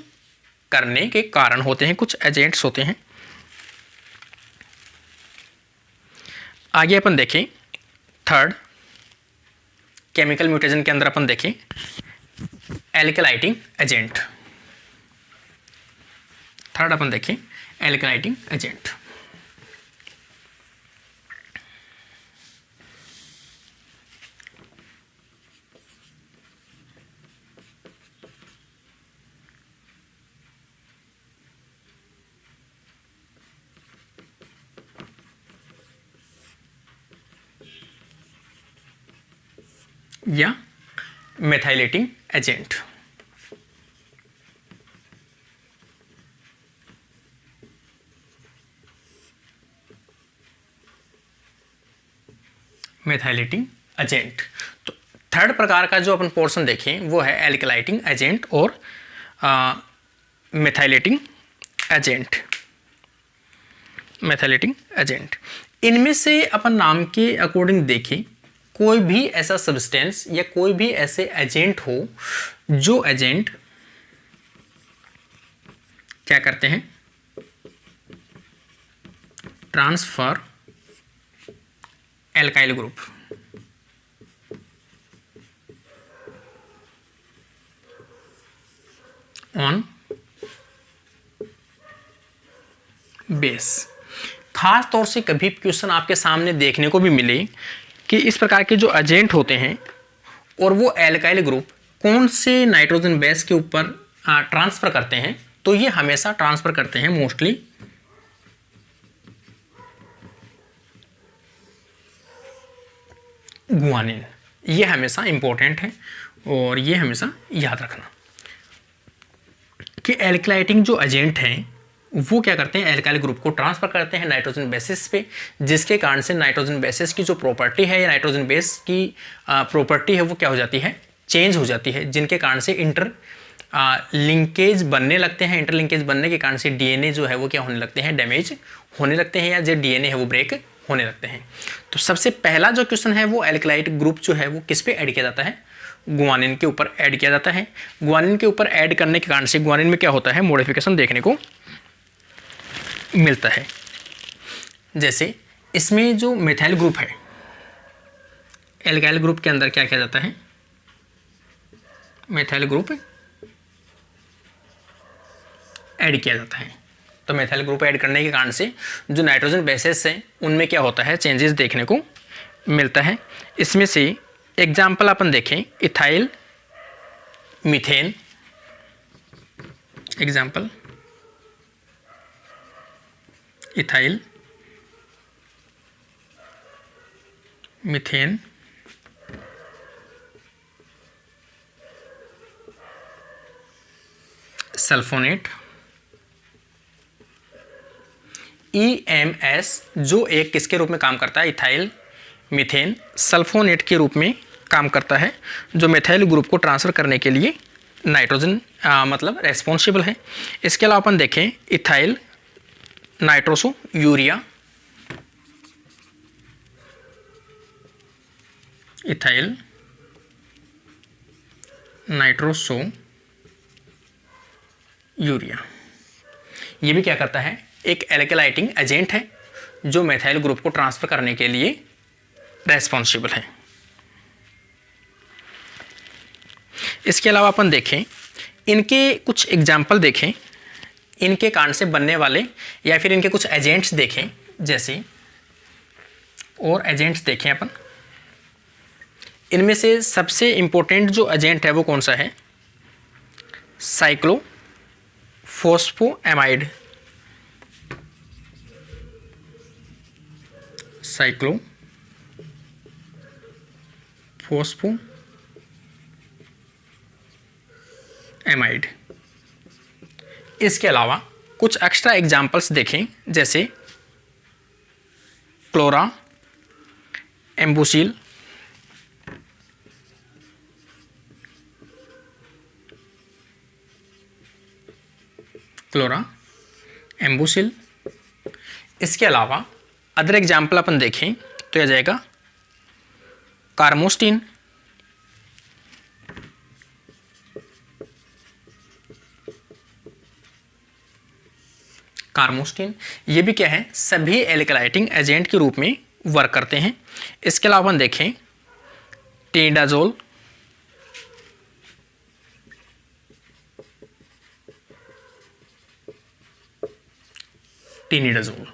करने के कारण होते हैं, कुछ एजेंट्स होते हैं। आगे अपन देखें थर्ड केमिकल म्यूटेशन के अंदर अपन देखें एल्कलाइटिंग एजेंट। थर्ड अपन देखें एल्कलाइटिंग एजेंट। या मेथाइलेटिंग एजेंट। मेथाइलेटिंग एजेंट। तो थर्ड प्रकार का जो अपन पोर्शन देखें वो है एल्कलाइटिंग एजेंट और मेथाइलेटिंग एजेंट। मेथाइलेटिंग एजेंट, इनमें से अपन नाम के अकॉर्डिंग देखें, कोई भी ऐसा सब्सटेंस या कोई भी ऐसे एजेंट हो जो एजेंट क्या करते हैं? Transfer alkyl group. On base. खास तौर से कभी क्वेश्चन आपके सामने देखने को भी मिले कि इस प्रकार के जो एजेंट होते हैं और वो एल्काइल ग्रुप कौन से नाइट्रोजन बेस के ऊपर ट्रांसफ़र करते हैं, तो ये हमेशा ट्रांसफ़र करते हैं मोस्टली गुआनिन। ये हमेशा इंपॉर्टेंट है और ये हमेशा याद रखना कि एल्कलाइटिंग जो एजेंट हैं वो क्या करते हैं, एल्काइल ग्रुप को ट्रांसफ़र करते हैं नाइट्रोजन बेसिस पे, जिसके कारण से नाइट्रोजन बेसिस की जो प्रॉपर्टी है या नाइट्रोजन बेस की प्रॉपर्टी है वो क्या हो जाती है, चेंज हो जाती है, जिनके कारण से इंटर लिंकेज बनने लगते हैं। इंटर लिंकेज बनने के कारण से डीएनए जो है वो क्या होने लगते हैं, डैमेज होने लगते हैं, या जो डीएनए है वो ब्रेक होने लगते हैं। तो सबसे पहला जो क्वेश्चन है वो एल्कलाइट ग्रुप जो है वो किस पे ऐड किया जाता है, गुआनिन के ऊपर ऐड किया जाता है। गुआनिन के ऊपर ऐड करने के कारण से गुआनिन में क्या होता है, मॉडिफिकेशन देखने को मिलता है। जैसे इसमें जो मिथाइल ग्रुप है, एल्काइल ग्रुप के अंदर क्या किया जाता है, मिथाइल ग्रुप ऐड किया जाता है। तो मिथाइल ग्रुप ऐड करने के कारण से जो नाइट्रोजन बेसेस हैं उनमें क्या होता है, चेंजेस देखने को मिलता है। इसमें से एग्जाम्पल अपन देखें, ethyl methane, example ethyl methane, sulphonate, EMS जो एक किसके रूप में काम करता है, इथाइल मीथेन सल्फोनेट के रूप में काम करता है, जो मिथाइल ग्रुप को ट्रांसफ़र करने के लिए नाइट्रोजन मतलब रेस्पॉन्सिबल है। इसके अलावा अपन देखें ethyl nitroso urea, ethyl nitroso urea, ये भी क्या करता है, एक एल्कलाइटिंग एजेंट है जो मिथाइल ग्रुप को ट्रांसफ़र करने के लिए रेस्पॉन्सिबल है। इसके अलावा अपन देखें इनके कुछ एग्जाम्पल देखें, इनके कारण से बनने वाले या फिर इनके कुछ एजेंट्स देखें, जैसे और एजेंट्स देखें अपन। इनमें से सबसे इम्पोर्टेंट जो एजेंट है वो कौन सा है, साइक्लोफॉस्फोएमाइड, साइक्लोफॉस्फोएमाइड। इसके अलावा कुछ एक्स्ट्रा एग्जाम्पल्स देखें, जैसे क्लोरा एम्बुसिल, क्लोरा एम्बुसिल। इसके अलावा अदर एग्जाम्पल अपन देखें तो आ जाएगा कार्मोस्टिन, कार्मोस्टिन, ये भी क्या है, सभी एल्कलाइटिंग एजेंट के रूप में वर्क करते हैं। इसके अलावा अपन देखें टिनिडाजोल, टिनिडाजोल,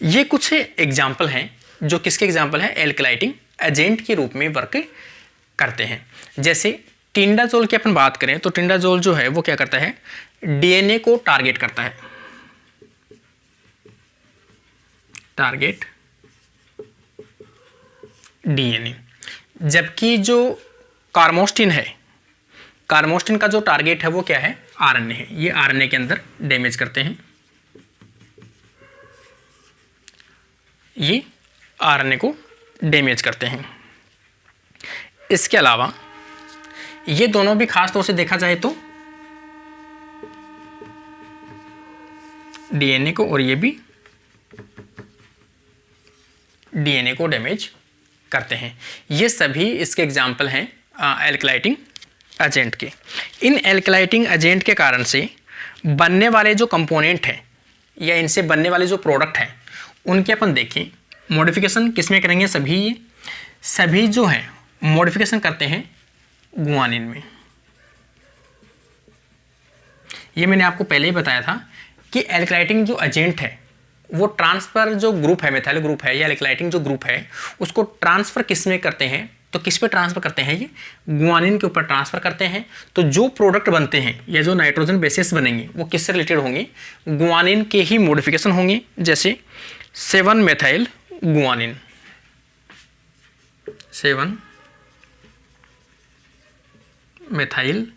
ये कुछ एग्जाम्पल हैं जो किसके एग्जाम्पल हैं, एल्कलाइटिंग एजेंट के रूप में वर्क करते हैं। जैसे टिनिडाजोल की अपन बात करें तो टिनिडाजोल जो है वो क्या करता है, डीएनए को टारगेट करता है, टारगेट डीएनए। जबकि जो कार्मोस्टिन है, कार्मोस्टिन का जो टारगेट है वो क्या है, आरएनए है, ये आरएनए के अंदर डैमेज करते हैं, ये आरएनए को डैमेज करते हैं। इसके अलावा ये दोनों भी खास तौर से देखा जाए तो डीएनए को, और ये भी डीएनए को डैमेज करते हैं। ये सभी इसके एग्जाम्पल हैं एल्कलाइटिंग एजेंट के। इन एल्कलाइटिंग एजेंट के कारण से बनने वाले जो कंपोनेंट हैं या इनसे बनने वाले जो प्रोडक्ट हैं उनके अपन देखें मॉडिफिकेशन किस में करेंगे, सभी जो हैं मॉडिफिकेशन करते हैं गुआनिन में। ये मैंने आपको पहले ही बताया था कि एल्कलाइटिंग जो एजेंट है वो ट्रांसफ़र जो ग्रुप है, मिथाइल ग्रुप है या एल्कलाइटिंग जो ग्रुप है उसको ट्रांसफ़र किस में करते हैं, तो किस पे ट्रांसफ़र करते हैं, ये गुआनिन के ऊपर ट्रांसफ़र करते हैं। तो जो प्रोडक्ट बनते हैं या जो नाइट्रोजन बेसेस बनेंगे वो किससे रिलेटेड होंगे, गुआनिन के ही मॉडिफिकेशन होंगे। जैसे 7 मेथाइल गुआनिन, 7 मेथाइल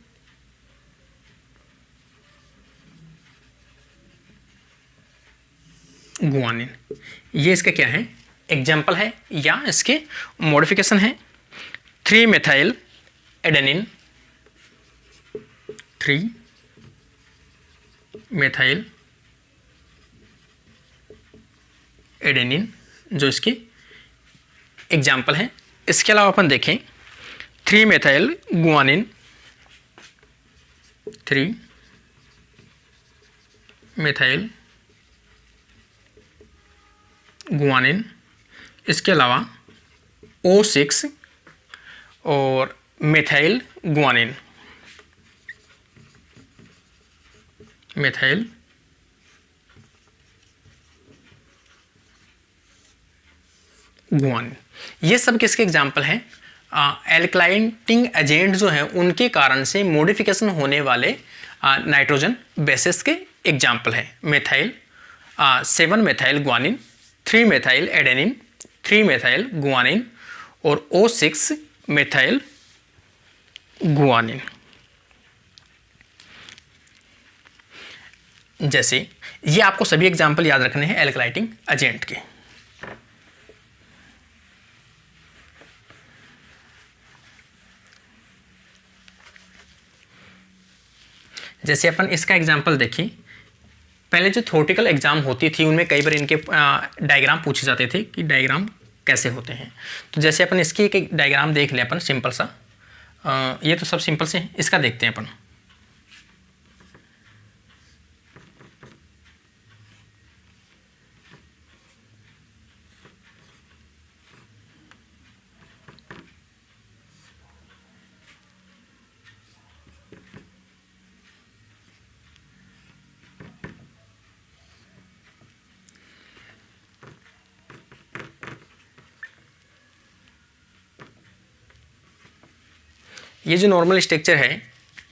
गुआनिन, ये इसका क्या है, एग्जाम्पल है या इसके मॉडिफिकेशन है। 3 मेथाइल एडेनिन, 3 मेथाइल एडेनिन जो इसके एग्जाम्पल हैं। इसके अलावा अपन देखें 3 मेथाइल गुआनिन, 3 मेथाइल गुआनिन, इसके अलावा O6 और मेथाइल गुआनिन, मेथाइल गुआनिन, ये सब किसके एग्जाम्पल हैं, एल्कलाइटिंग एजेंट जो हैं उनके कारण से मॉडिफिकेशन होने वाले नाइट्रोजन बेसिस के एग्जाम्पल हैं। Methyl 7 methyl guanine, 3 methyl adenine, 3 methyl guanine और O6 मेथाइल गुआनिन। जैसे ये आपको सभी एग्जाम्पल याद रखने हैं एल्कलाइटिंग एजेंट के। जैसे अपन इसका एग्जाम्पल देखें, पहले जो थ्योरेटिकल एग्जाम होती थी उनमें कई बार इनके डायग्राम पूछे जाते थे कि डायग्राम कैसे होते हैं। तो जैसे अपन इसकी एक डायग्राम देख लें अपन सिंपल सा, ये तो सब सिंपल से हैं, इसका देखते हैं अपन। ये जो नॉर्मल स्ट्रक्चर है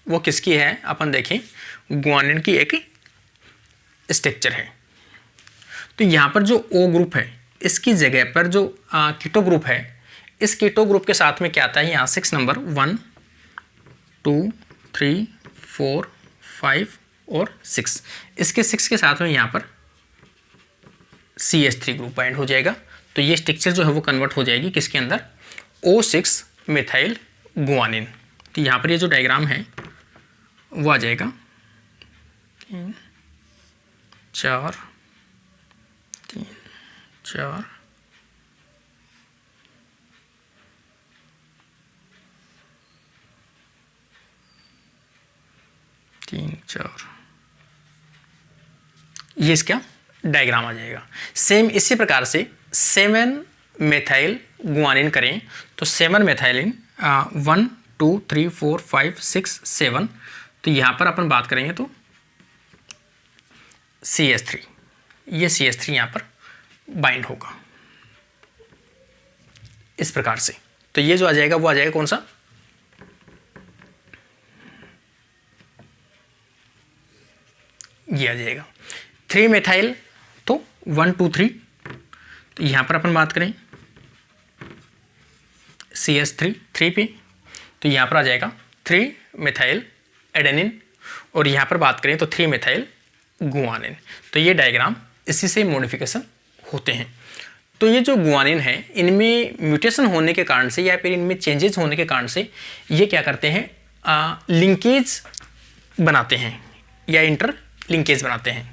वो किसकी है, अपन देखें गुआनिन की एक स्ट्रक्चर है। तो यहाँ पर जो O ग्रुप है इसकी जगह पर जो कीटो ग्रुप है, इस कीटो ग्रुप के साथ में क्या आता है, यहाँ 6 नंबर 1 2 3 4 5 और 6, इसके 6 के साथ में यहाँ पर CH3 ग्रुप बाइंड हो जाएगा। तो ये स्ट्रक्चर जो है वो कन्वर्ट हो जाएगी किसके अंदर, O6 मेथाइल गुआनिन। तो यहाँ पर ये जो डायग्राम है वो आ जाएगा 3 4 3 4 3 4, ये इसका डायग्राम आ जाएगा। सेम इसी प्रकार से 7 मेथाइल गुआनिन करें तो 7 मेथाइलिन 1 2 3 4 5 6 7, तो यहाँ पर अपन बात करेंगे तो CH3, ये CH3 यहाँ पर बाइंड होगा इस प्रकार से। तो ये जो आ जाएगा वो आ जाएगा कौन सा, ये आ जाएगा 3 मेथाइल, तो 1 2 3, तो यहाँ पर अपन बात करें CH3 3 पे, तो यहाँ पर आ जाएगा 3 मेथाइल एडेनिन, और यहाँ पर बात करें तो 3 मेथाइल गुआनिन। तो ये डायग्राम इसी से मॉडिफिकेशन होते हैं। तो ये जो गुआनिन है इनमें म्यूटेशन होने के कारण से या फिर इनमें चेंजेस होने के कारण से ये क्या करते हैं, लिंकेज बनाते हैं या इंटर लिंकेज बनाते हैं।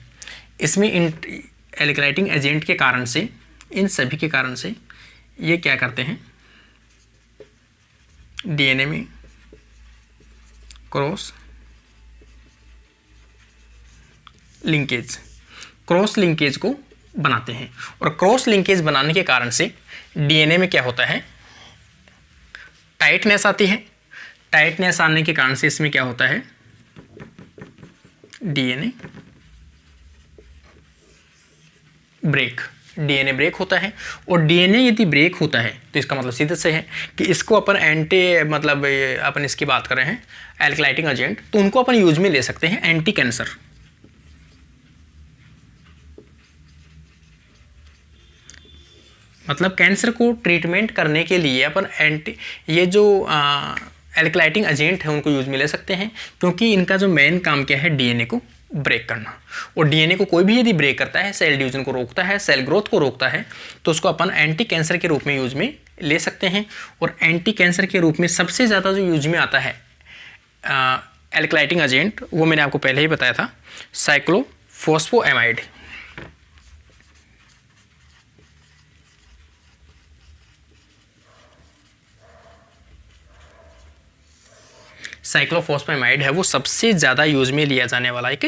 इसमें एल्कलाइटिंग एजेंट के कारण से, इन सभी के कारण से ये क्या करते हैं, डीएनए में क्रॉस लिंकेज को बनाते हैं। और क्रॉस लिंकेज बनाने के कारण से डीएनए में क्या होता है, टाइटनेस आती है। टाइटनेस आने के कारण से इसमें क्या होता है, डीएनए ब्रेक डीएनए ब्रेक होता है। और डीएनए यदि ब्रेक होता है तो इसका मतलब सीधे से है कि इसको अपन मतलब अपन इसकी बात कर रहे हैं एल्कलाइटिंग एजेंट, तो उनको अपन यूज में ले सकते हैं एंटी कैंसर। मतलब कैंसर को ट्रीटमेंट करने के लिए अपन ये जो एल्कलाइटिंग एजेंट है उनको यूज में ले सकते हैं, क्योंकि इनका जो मेन काम क्या है डीएनए को ब्रेक करना। और डीएनए को कोई भी यदि ब्रेक करता है, सेल डिवीजन को रोकता है, सेल ग्रोथ को रोकता है, तो उसको अपन एंटी कैंसर के रूप में यूज में ले सकते हैं। और एंटी कैंसर के रूप में सबसे ज़्यादा जो यूज में आता है एल्कलाइटिंग एजेंट, वो मैंने आपको पहले ही बताया था, साइक्लोफॉस्फोएमाइड। साइक्लोफॉस्फेमाइड है वो सबसे ज़्यादा यूज में लिया जाने वाला एक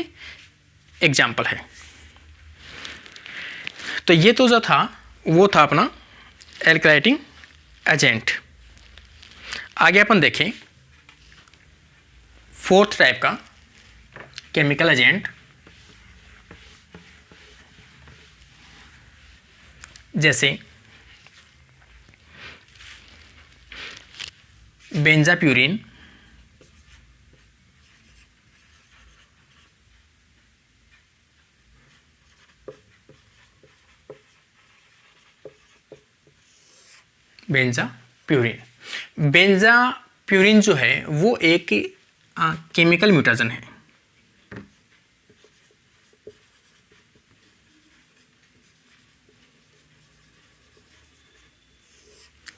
एग्जाम्पल है। तो ये तो जो था वो था अपना एल्कलाइटिंग एजेंट। आगे अपन देखें फोर्थ टाइप का केमिकल एजेंट, जैसे बेंजाप्यूरिन, बेंजाप्यूरिन जो है वो एक केमिकल म्यूटेशन है।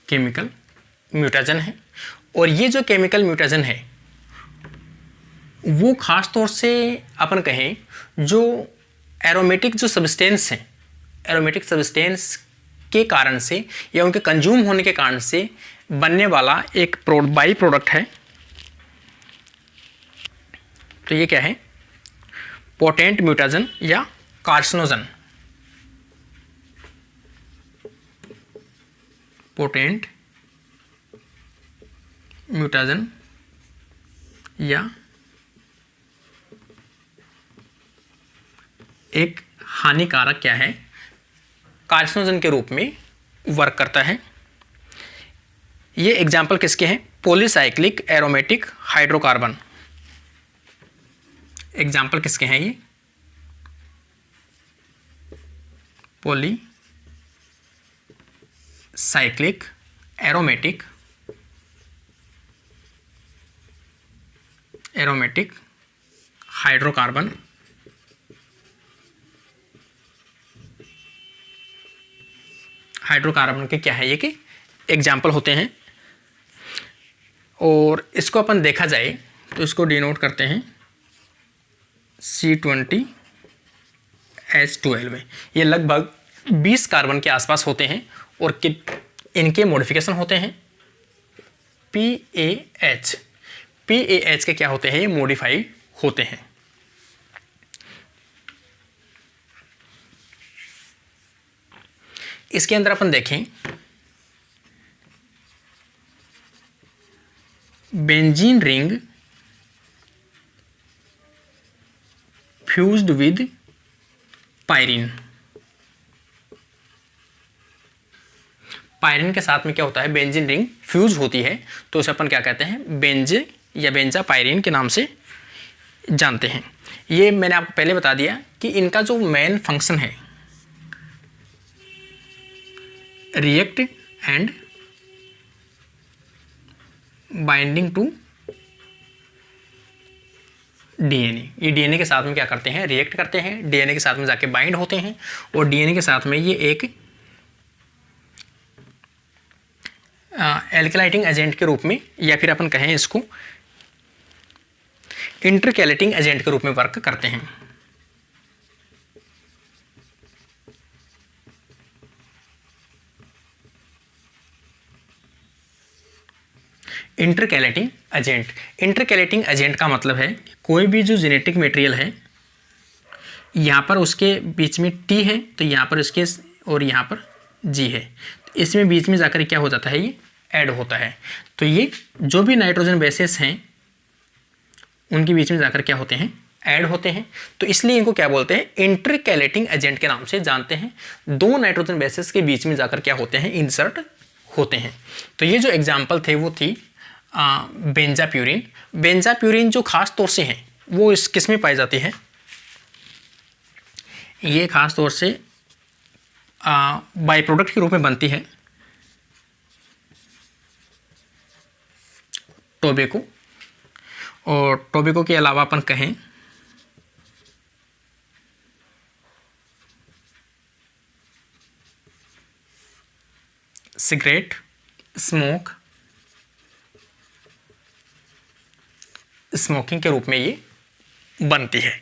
केमिकल म्यूटेशन है। और ये जो केमिकल म्यूटेशन है वो खास तौर से अपन कहें जो एरोमेटिक जो सब्सटेंस हैं, एरोमेटिक सब्सटेंस के कारण से या उनके कंज्यूम होने के कारण से बनने वाला एक बाई प्रोडक्ट है। तो ये क्या है? पोटेंट म्यूटेशन या कार्सिनोजन। पोटेंट म्यूटेशन या एक हानिकारक क्या है, कार्सिनोजन के रूप में वर्क करता है। ये एग्जाम्पल किसके हैं? Polycyclic aromatic hydrocarbon. एग्जाम्पल किसके हैं ये? Polycyclic aromatic hydrocarbon. हाइड्रोकार्बन के क्या है ये कि एग्जाम्पल होते हैं। और इसको अपन देखा जाए तो इसको डिनोट करते हैं C20H12 में। ये लगभग 20 कार्बन के आसपास होते हैं और इनके मॉडिफिकेशन होते हैं PAH। PAH के क्या होते हैं? ये मॉडिफाई होते हैं। इसके अंदर अपन देखें benzene ring fused with pyrene. Pyrene के साथ में क्या होता है? बेंजीन रिंग फ्यूज होती है, तो उसे अपन क्या कहते हैं? बेंजे या बेंजा पायरिन के नाम से जानते हैं। ये मैंने आपको पहले बता दिया कि इनका जो मेन फंक्शन है react and binding to DNA. ये डीएनए के साथ में क्या करते हैं? रिएक्ट करते हैं, डीएनए के साथ में जाके बाइंड होते हैं और डीएनए के साथ में ये एक एल्कलाइटिंग एजेंट के रूप में या फिर अपन कहें इसको इंटरकैलेटिंग एजेंट के रूप में वर्क करते हैं। Intercalating agent. इंटरकैलेटिंग एजेंट का मतलब है कोई भी जो जेनेटिक मटेरियल है, यहाँ पर उसके बीच में T है तो यहाँ पर इसके और यहाँ पर G है, तो इसमें बीच में जाकर क्या हो जाता है? ये ऐड होता है। तो ये जो भी नाइट्रोजन बेसेस हैं उनके बीच में जाकर क्या होते हैं? ऐड होते हैं, तो इसलिए इनको क्या बोलते हैं, इंटरकैलेटिंग एजेंट के नाम से जानते हैं। दो नाइट्रोजन बेसेस के बीच में जाकर क्या होते हैं, इंसर्ट होते हैं। तो ये जो एग्जाम्पल थे वो थी बेंजाप्यूरिन। बेंजाप्यूरिन जो खास तौर से हैं वो इस किस में पाई जाती है, ये खास तौर से बाई प्रोडक्ट के रूप में बनती है टोबैको, और टोबैको के अलावा अपन कहें सिगरेट, स्मोकिंग के रूप में ये बनती है,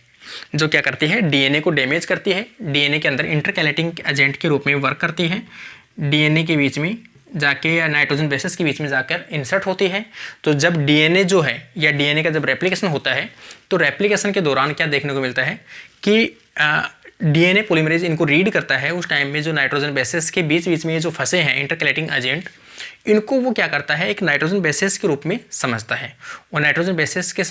जो क्या करती है, डीएनए को डैमेज करती है, डीएनए के अंदर इंटरकैलेटिंग एजेंट के रूप में वर्क करती है, डीएनए के बीच में जाके या नाइट्रोजन बेसेस के बीच में जाकर इंसर्ट होती है। तो जब डीएनए जो है या डीएनए का जब रेप्लिकेशन होता है, तो रेप्लिकेशन के दौरान क्या देखने को मिलता है कि डीएनए पॉलीमरेज इनको रीड करता है। उस टाइम में जो नाइट्रोजन बेसेस के बीच बीच में ये जो फंसे हैं इंटरकैलेटिंग एजेंट, इनको वो क्या करता है, एक नाइट्रोजन बेसेस के रूप में समझता है, और नाइट्रोजन बेसेस के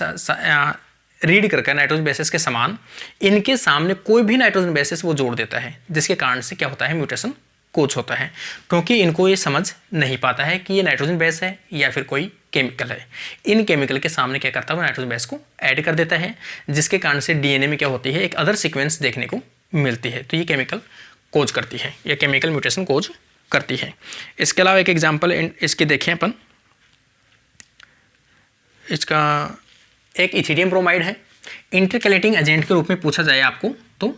रीड करके नाइट्रोजन बेसेस के समान इनके सामने कोई भी नाइट्रोजन बेसेस वो जोड़ देता है, जिसके कारण से क्या होता है, म्यूटेशन कोच होता है, क्योंकि इनको ये समझ नहीं पाता है कि ये नाइट्रोजन बेस है या फिर कोई केमिकल है। इन केमिकल के सामने क्या करता है, वो नाइट्रोजन बेस को ऐड कर देता है, जिसके कारण से डीएनए में क्या होती है, एक अदर सीक्वेंस देखने को मिलती है। तो ये केमिकल कोज करती है, या केमिकल म्यूटेशन कोज करती है। इसके अलावा एक एग्जाम्पल इसके देखें अपन, इसका एक इथिडियम ब्रोमाइड है, इंटरकैलेटिंग एजेंट के रूप में पूछा जाए आपको तो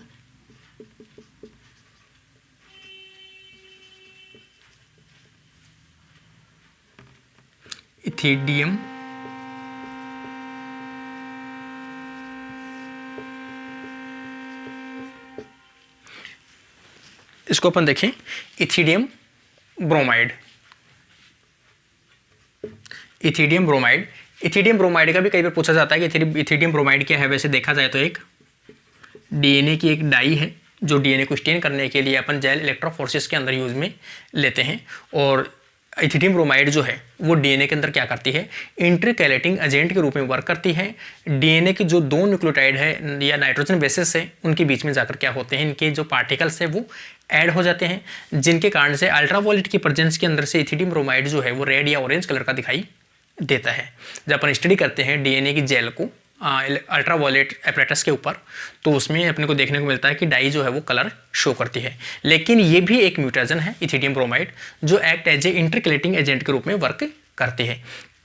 इथिडियम इसको अपन देखें, ethidium bromide, ethidium bromide. Ethidium bromide का भी कई बार पूछा जाता है कि इथिडियम ब्रोमाइड क्या है। वैसे देखा जाए तो एक डीएनए की एक डाई है, जो डीएनए को स्टेन करने के लिए अपन जेल इलेक्ट्रोफोरेसिस के अंदर यूज में लेते हैं, और इथिडियम ब्रोमाइड जो है वो डीएनए के अंदर क्या करती है, इंटरकैलेटिंग एजेंट के रूप में वर्क करती है। डीएनए के जो दो न्यूक्लियोटाइड है या नाइट्रोजन बेसेस है, उनके बीच में जाकर क्या होते हैं, इनके जो पार्टिकल्स है वो ऐड हो जाते हैं, जिनके कारण से अल्ट्रावायलेट की प्रेजेंस के अंदर से इथिडियम ब्रोमाइड जो है वो रेड या ऑरेंज कलर का दिखाई देता है। जब अपन स्टडी करते हैं डीएनए की जेल को अल्ट्रावायलेट एपरेटस के ऊपर, तो उसमें अपने को देखने को मिलता है कि डाई जो है वो कलर शो करती है। लेकिन ये भी एक म्यूटेशन है इथिडियम ब्रोमाइड, जो act as a intercalating agent के रूप में वर्क करती है।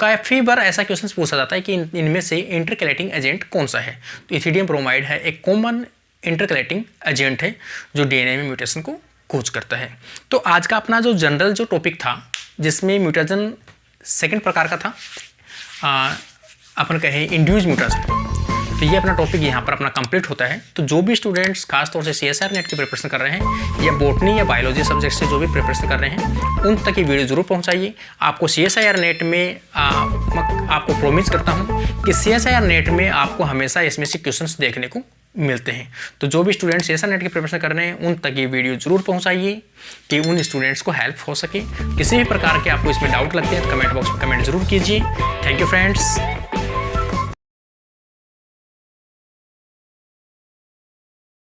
काफ़ी बार ऐसा क्वेश्चन पूछा जाता है कि इनमें से इंटरकैलेटिंग एजेंट कौन सा है, तो इथिडियम ब्रोमाइड है, एक कॉमन इंटरकैलेटिंग एजेंट है जो डीएनए में म्यूटेशन को खोज करता है। तो आज का अपना जो जनरल जो टॉपिक था, जिसमें म्यूटेशन सेकंड प्रकार का था, अपन कहें इंड्यूस म्यूटेशन, तो ये अपना टॉपिक यहाँ पर अपना कंप्लीट होता है। तो जो भी स्टूडेंट्स खासतौर से CSIR नेट की प्रिपरेशन कर रहे हैं, या बॉटनी या बायोलॉजी सब्जेक्ट से जो भी प्रिपरेशन कर रहे हैं, उन तक ये वीडियो जरूर पहुँचाइए। आपको CSIR नेट में आपको प्रॉमिस करता हूँ कि CSIR नेट में आपको हमेशा इसमें से क्वेश्चन देखने को मिलते हैं। तो जो भी स्टूडेंट्स CSIR नेट की प्रिपरेशन कर रहे हैं, उन तक ये वीडियो जरूर पहुंचाइए कि उन स्टूडेंट्स को हेल्प हो सके। किसी भी प्रकार के आपको इसमें डाउट लगते हैं तो कमेंट बॉक्स में कमेंट जरूर कीजिए। Thank you friends.